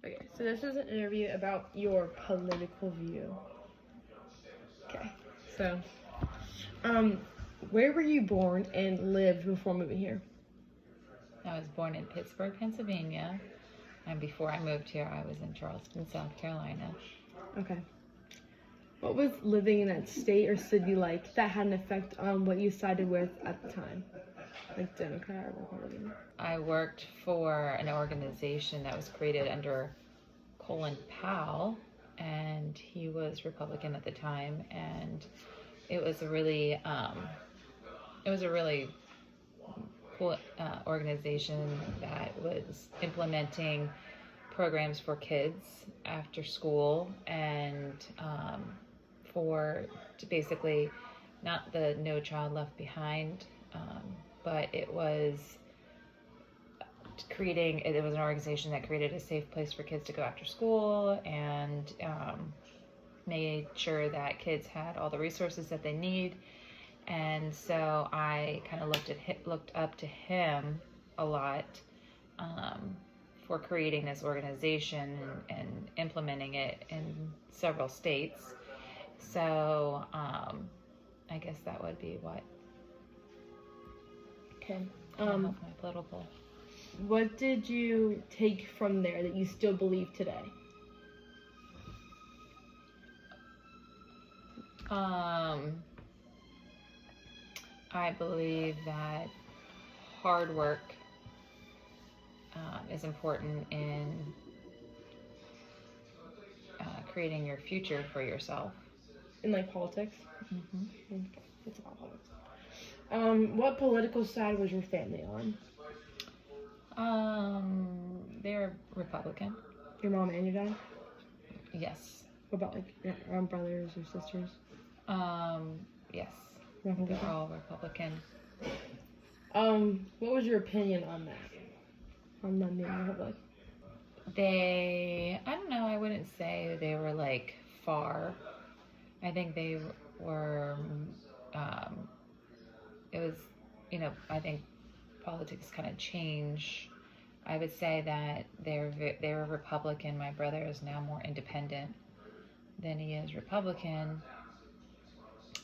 Okay, so this is an interview about your political view. Okay, so, where were you born and lived before moving here? I was born in Pittsburgh, Pennsylvania, and before I moved here, I was in Charleston, South Carolina. Okay. What was living in that state or city like that had an effect on what you sided with at the time? Like Democrat or Republican? I worked for an organization that was created under Colin Powell, and he was Republican at the time, and it was a really cool organization that was implementing programs for kids after school and to basically not the No Child Left Behind, but it was an organization that created a safe place for kids to go after school and made sure that kids had all the resources that they need. And so I kind of looked up to him a lot for creating this organization and implementing it in several states. So I guess that would be what. Okay. My political. What did you take from there that you still believe today? I believe that hard work is important in creating your future for yourself. In like politics? Mm-hmm. Okay, it's about politics. What political side was your family on? They're Republican. Your mom and your dad? Yes. What about like your brothers or sisters? Yes. Republican? They're all Republican. What was your opinion on that? On the new republic? I don't know, I wouldn't say they were like far. I think they were, it was, I think politics kind of change. I would say that they were Republican. My brother is now more independent than he is Republican,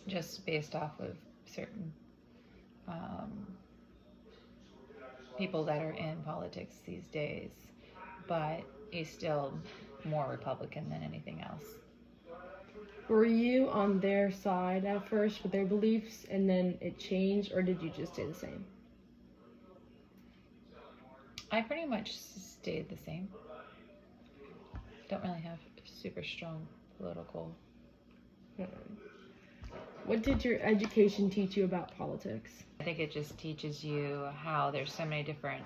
just based off of certain people that are in politics these days. But he's still more Republican than anything else. Were you on their side at first with their beliefs and then it changed, or did you just stay the same? I pretty much stayed the same. Don't really have super strong political. What did your education teach you about politics? I think it just teaches you how there's so many different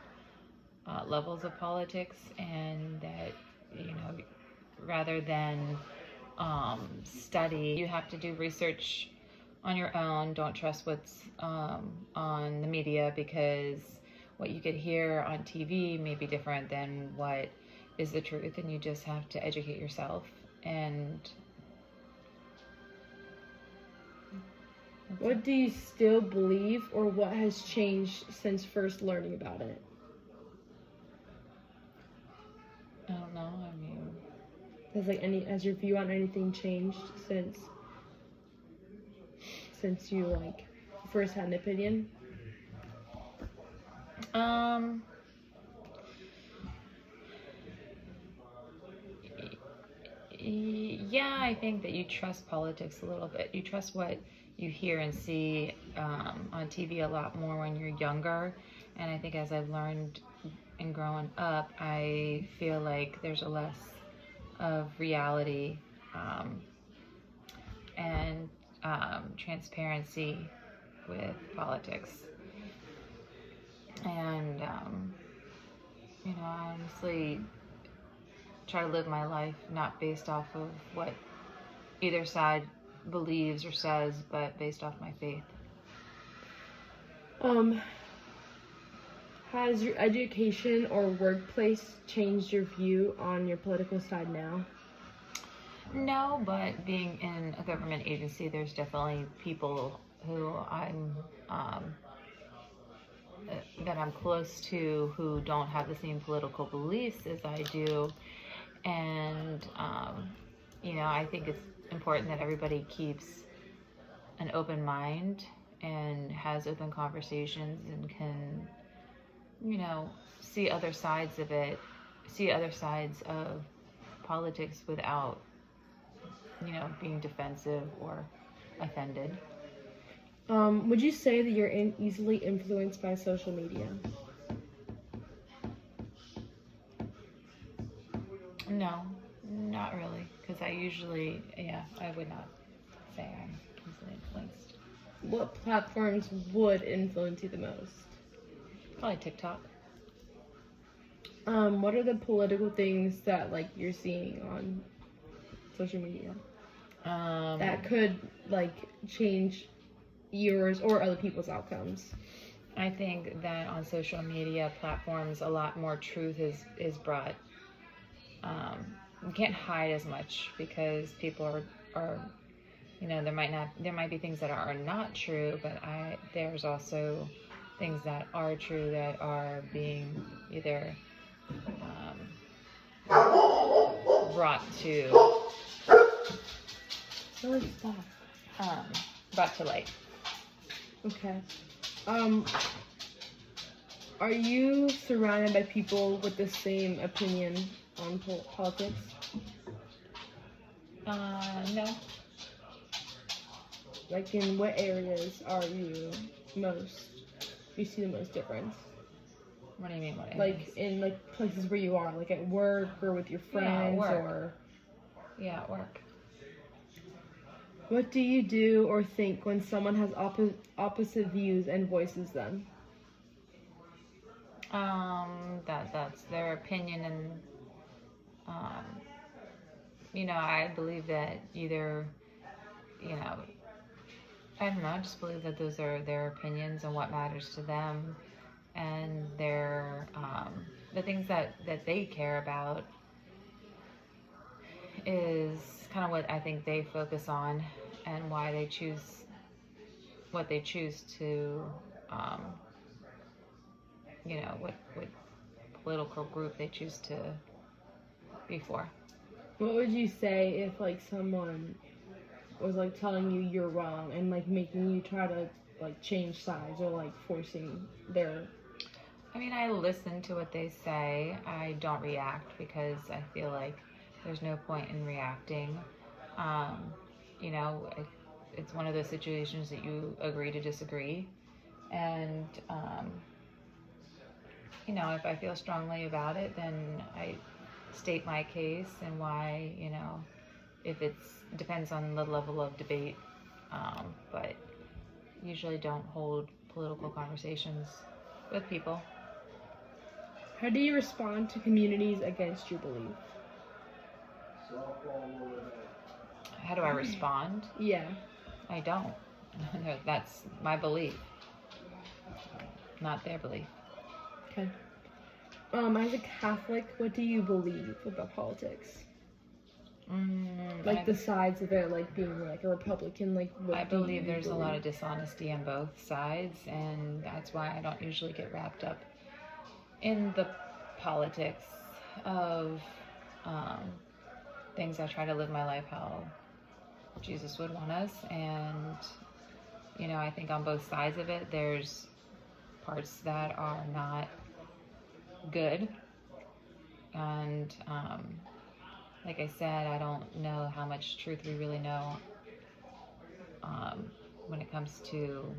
levels of politics, and that, rather than study, you have to do research on your own. Don't trust what's on the media, because what you could hear on TV may be different than what is the truth, and you just have to educate yourself. And what do you still believe, or what has changed since first learning about it? I don't know. I mean, Has your view on anything changed since you first had an opinion? Yeah, I think that you trust politics a little bit. You trust what you hear and see on TV a lot more when you're younger. And I think as I've learned and grown up, I feel like there's a less of reality and transparency with politics. And, I honestly try to live my life not based off of what either side believes or says, but based off my faith. Has your education or workplace changed your view on your political side now? No, but being in a government agency, there's definitely people who that I'm close to who don't have the same political beliefs as I do, And, I think it's important that everybody keeps an open mind and has open conversations and can, see other sides of it, see other sides of politics without, being defensive or offended. Would you say that you're easily influenced by social media? No, not really, because I would not say I'm easily influenced. What platforms would influence you the most? Probably TikTok. What are the political things that like you're seeing on social media that could like change yours or other people's outcomes? I think that on social media platforms, a lot more truth is brought. You can't hide as much because people are there might be things that are not true, but there's also things that are true that are being either brought to brought to light. Okay. Are you surrounded by people with the same opinion on politics? No. Like, in what areas are you see the most difference? What do you mean? What Like, areas? in, like, places where you are, like at work or with your friends, or... Yeah, at work. What do you do or think when someone has opposite views and voices them? That's their opinion, and I believe that either, I don't know, I just believe that those are their opinions and what matters to them, and their the things that they care about is kind of what I think they focus on, and why they choose what they choose to, what political group they choose to be for. What would you say if, like, someone was, like, telling you you're wrong and, like, making you try to, like, change sides or, like, forcing their... I listen to what they say. I don't react because I feel like there's no point in reacting. It's one of those situations that you agree to disagree. And, if I feel strongly about it, then I state my case and why, if depends on the level of debate, but usually don't hold political conversations with people. How do you respond to communities against your belief? How do I respond? Yeah. I don't. That's my belief, not their belief. Okay. As a Catholic, what do you believe about politics? Like the sides of it, like being like a Republican, like what I believe there's a lot of dishonesty on both sides, and that's why I don't usually get wrapped up in the politics of things. I try to live my life how Jesus would want us, and I think on both sides of it there's parts that are not good, and like I said, I don't know how much truth we really know when it comes to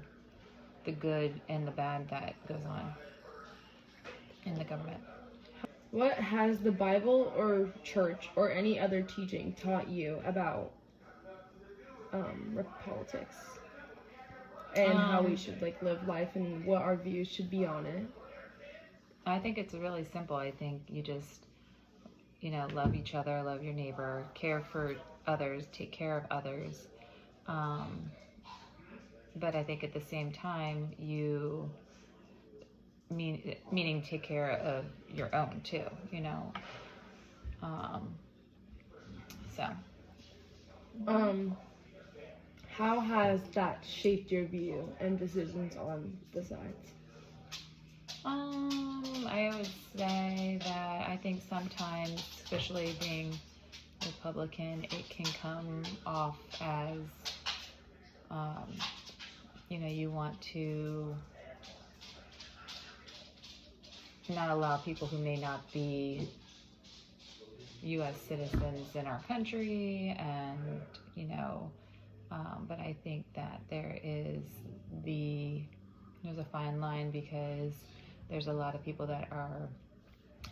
the good and the bad that goes on in the government. What has the Bible or church or any other teaching taught you about politics and how we should like live life and what our views should be on it? I think it's really simple. I think you just love each other, love your neighbor, care for others, take care of others, but I think at the same time meaning take care of your own too, so how has that shaped your view and decisions on the sides? I would say that I think sometimes, especially being Republican, it can come off as, you want to not allow people who may not be U.S. citizens in our country, and, but I think that there's a fine line, because there's a lot of people that are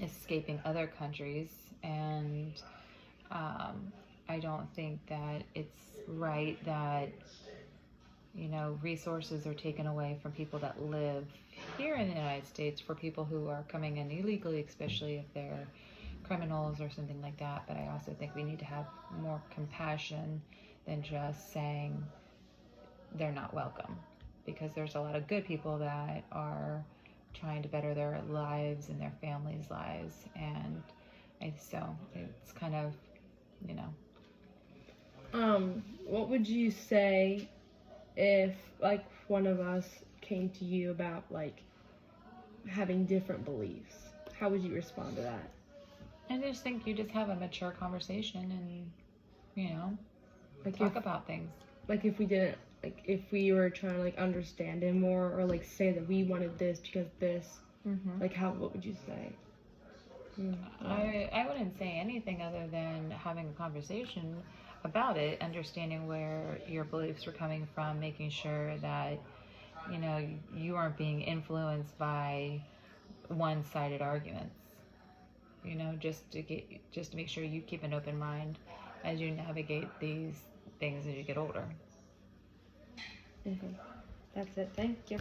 escaping other countries, and I don't think that it's right that resources are taken away from people that live here in the United States for people who are coming in illegally, especially if they're criminals or something like that. But I also think we need to have more compassion than just saying they're not welcome, because there's a lot of good people that are trying to better their lives and their families' lives, and so it's kind of, What would you say if, like, one of us came to you about, like, having different beliefs? How would you respond to that? I just think you just have a mature conversation and, talk about things. Like, if we didn't, like, if we were trying to, like, understand him more, or, like, say that we wanted this because this, like, what would you say? I wouldn't say anything other than having a conversation about it, understanding where your beliefs were coming from, making sure that, you aren't being influenced by one-sided arguments. Just to make sure you keep an open mind as you navigate these things as you get older. That's it. Thank you.